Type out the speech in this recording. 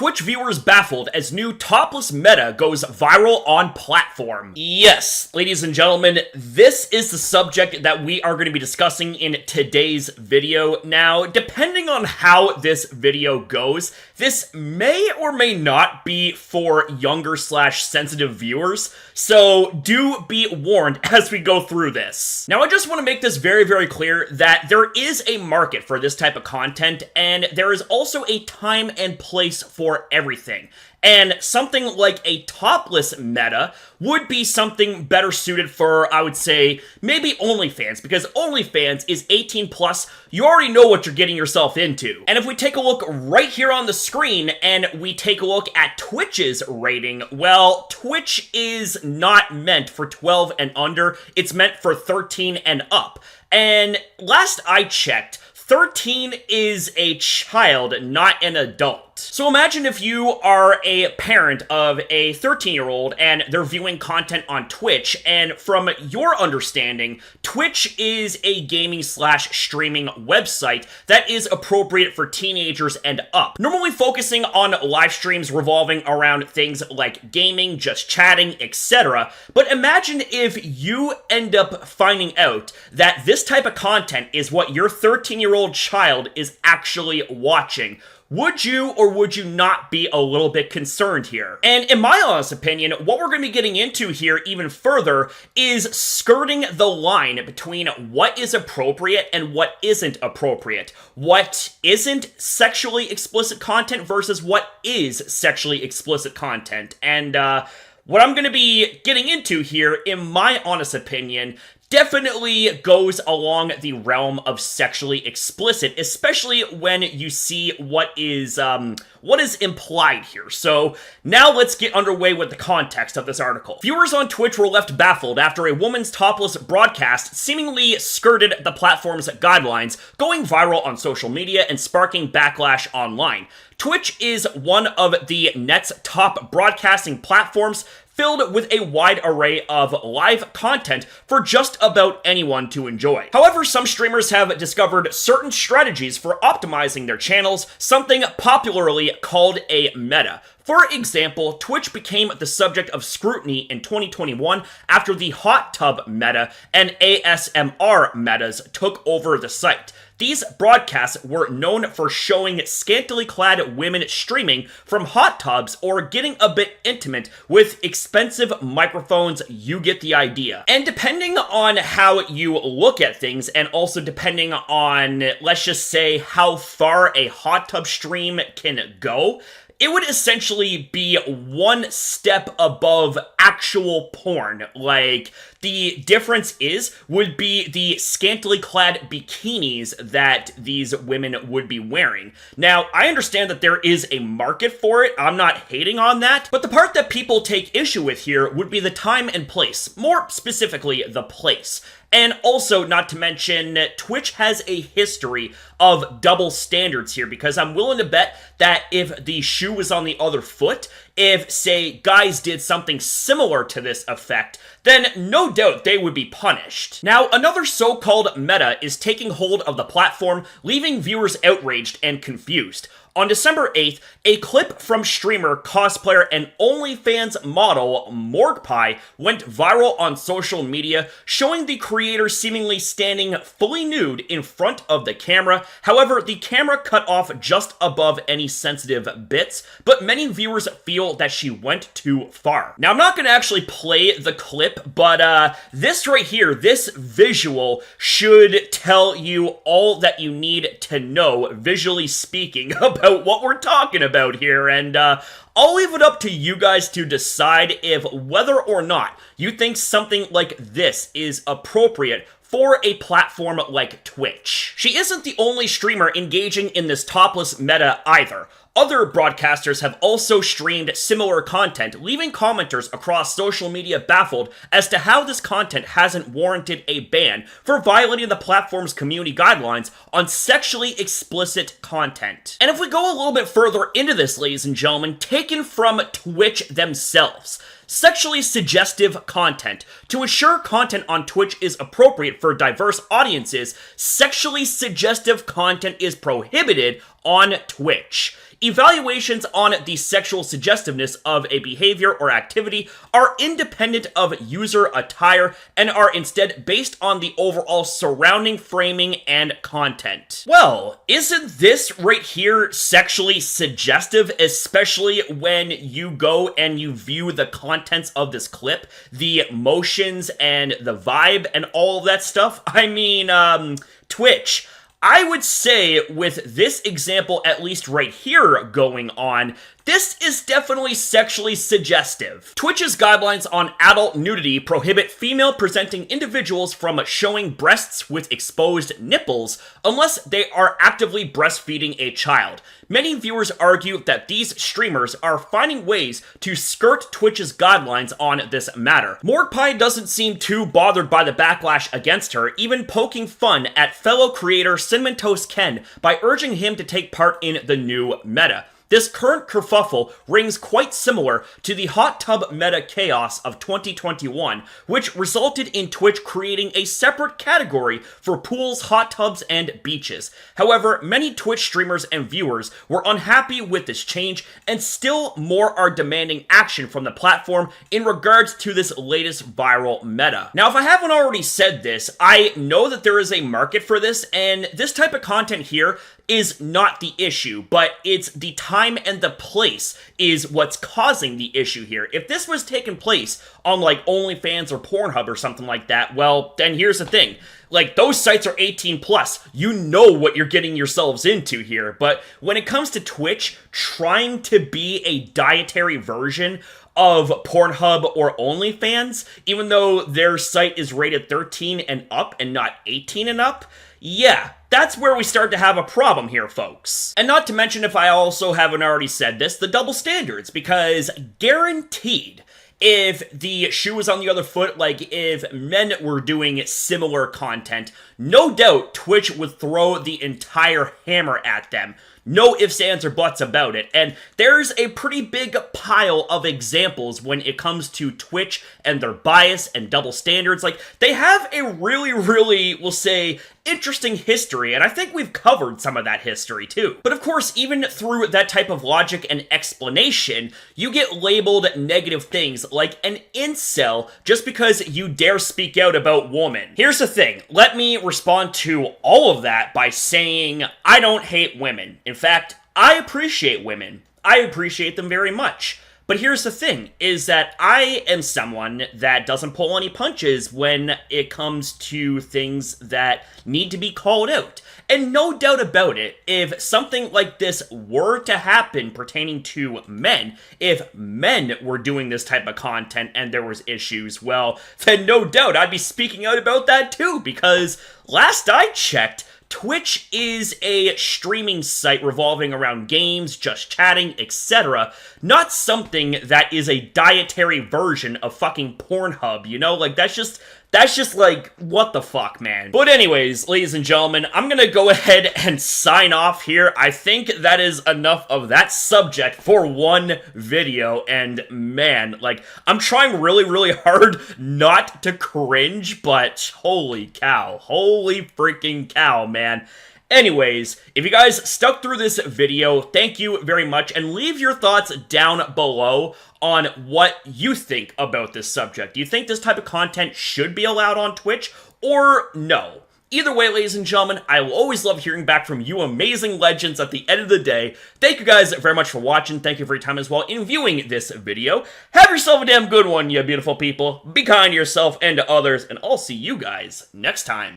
Twitch viewers baffled as new topless meta goes viral on platform. Yes, ladies and gentlemen, this is the subject that we are going to be discussing in today's video. Now, depending on how this video goes, this may or may not be for younger / sensitive viewers, so do be warned as we go through this. Now, I just want to make this very, very clear that there is a market for this type of content, and there is also a time and place for everything. And something like a topless meta would be something better suited for, I would say, maybe OnlyFans, because OnlyFans is 18 plus. You already know what you're getting yourself into. And if we take a look right here on the screen and we take a look at Twitch's rating, well, Twitch is not meant for 12 and under. It's meant for 13 and up. And last I checked, 13 is a child, not an adult. So imagine if you are a parent of a 13-year-old and they're viewing content on Twitch, and from your understanding, Twitch is a gaming / streaming website that is appropriate for teenagers and up, normally focusing on live streams revolving around things like gaming, just chatting, etc. But imagine if you end up finding out that this type of content is what your 13-year-old child is actually watching. Would you or would you not be a little bit concerned here? And in my honest opinion, what we're going to be getting into here even further is skirting the line between what is appropriate and what isn't appropriate. What isn't sexually explicit content versus what is sexually explicit content. And what I'm going to be getting into here, in my honest opinion, definitely goes along the realm of sexually explicit, especially when you see what is implied here. So now let's get underway with the context of this article. Viewers on Twitch were left baffled after a woman's topless broadcast seemingly skirted the platform's guidelines, going viral on social media and sparking backlash online. Twitch is one of the net's top broadcasting platforms, filled with a wide array of live content for just about anyone to enjoy. However, some streamers have discovered certain strategies for optimizing their channels, something popularly called a meta. For example, Twitch became the subject of scrutiny in 2021 after the hot tub meta and ASMR metas took over the site. These broadcasts were known for showing scantily clad women streaming from hot tubs or getting a bit intimate with expensive microphones. You get the idea. And depending on how you look at things, and also depending on, let's just say, how far a hot tub stream can go, it would essentially be one step above actual porn. Like, the difference would be the scantily clad bikinis that these women would be wearing. Now, I understand that there is a market for it. I'm not hating on that. But the part that people take issue with here would be the time and place. More specifically, the place. And also, not to mention, Twitch has a history of double standards here, because I'm willing to bet that if the shoe was on the other foot, if, say, guys did something similar to this effect, then no doubt they would be punished. Now, another so-called meta is taking hold of the platform, leaving viewers outraged and confused. On December 8th, a clip from streamer, cosplayer, and OnlyFans model Morgpie went viral on social media, showing the creator seemingly standing fully nude in front of the camera. However, the camera cut off just above any sensitive bits, but many viewers feel that she went too far. Now, I'm not going to actually play the clip, but this right here, this visual, should tell you all that you need to know, visually speaking, about what we're talking about here, and I'll leave it up to you guys to decide if whether or not you think something like this is appropriate for a platform like Twitch. She isn't the only streamer engaging in this topless meta either. Other broadcasters have also streamed similar content, leaving commenters across social media baffled as to how this content hasn't warranted a ban for violating the platform's community guidelines on sexually explicit content. And if we go a little bit further into this, ladies and gentlemen, taken from Twitch themselves, sexually suggestive content. To ensure content on Twitch is appropriate for diverse audiences, sexually suggestive content is prohibited on Twitch. Evaluations on the sexual suggestiveness of a behavior or activity are independent of user attire and are instead based on the overall surrounding framing and content. Well, isn't this right here sexually suggestive, especially when you go and you view the contents of this clip, the motions and the vibe and all of that stuff? I mean, Twitch, I would say with this example, at least right here going on, this is definitely sexually suggestive. Twitch's guidelines on adult nudity prohibit female-presenting individuals from showing breasts with exposed nipples unless they are actively breastfeeding a child. Many viewers argue that these streamers are finding ways to skirt Twitch's guidelines on this matter. Morgpie doesn't seem too bothered by the backlash against her, even poking fun at fellow creator Cinnamon Toast Ken by urging him to take part in the new meta. This current kerfuffle rings quite similar to the hot tub meta chaos of 2021, which resulted in Twitch creating a separate category for pools, hot tubs, and beaches. However, many Twitch streamers and viewers were unhappy with this change, and still more are demanding action from the platform in regards to this latest viral meta. Now, if I haven't already said this, I know that there is a market for this, and this type of content here is not the issue, but it's the time and the place is what's causing the issue here. If this was taking place on like OnlyFans or Pornhub or something like that, well, then here's the thing. Like, those sites are 18 plus. You know what you're getting yourselves into here. But when it comes to Twitch trying to be a dietary version of Pornhub or OnlyFans, even though their site is rated 13 and up and not 18 and up, yeah, that's where we start to have a problem here, folks. And not to mention, if I also haven't already said this, the double standards, because guaranteed, if the shoe was on the other foot, like if men were doing similar content, no doubt Twitch would throw the entire hammer at them. No ifs, ands, or buts about it. And there's a pretty big pile of examples when it comes to Twitch and their bias and double standards. Like, they have a really, we'll say, interesting history, and I think we've covered some of that history too. But of course, even through that type of logic and explanation, you get labeled negative things like an incel just because you dare speak out about women. Here's the thing, let me respond to all of that by saying I don't hate women. In fact, I appreciate women. I appreciate them very much. But here's the thing, is that I am someone that doesn't pull any punches when it comes to things that need to be called out. And no doubt about it, if something like this were to happen pertaining to men, if men were doing this type of content and there was issues, well, then no doubt I'd be speaking out about that too, because last I checked, Twitch is a streaming site revolving around games, just chatting, etc. Not something that is a dietary version of fucking Pornhub, you know? Like, that's just like, what the fuck, man? But anyways, ladies and gentlemen, I'm gonna go ahead and sign off here. I think that is enough of that subject for one video, and man, like, I'm trying really hard not to cringe, but holy cow, holy freaking cow, man. Anyways, if you guys stuck through this video, thank you very much, and leave your thoughts down below on what you think about this subject. Do you think this type of content should be allowed on Twitch, or no? Either way, ladies and gentlemen, I will always love hearing back from you amazing legends at the end of the day. Thank you guys very much for watching. Thank you for your time as well in viewing this video. Have yourself a damn good one, you beautiful people. Be kind to yourself and to others, and I'll see you guys next time.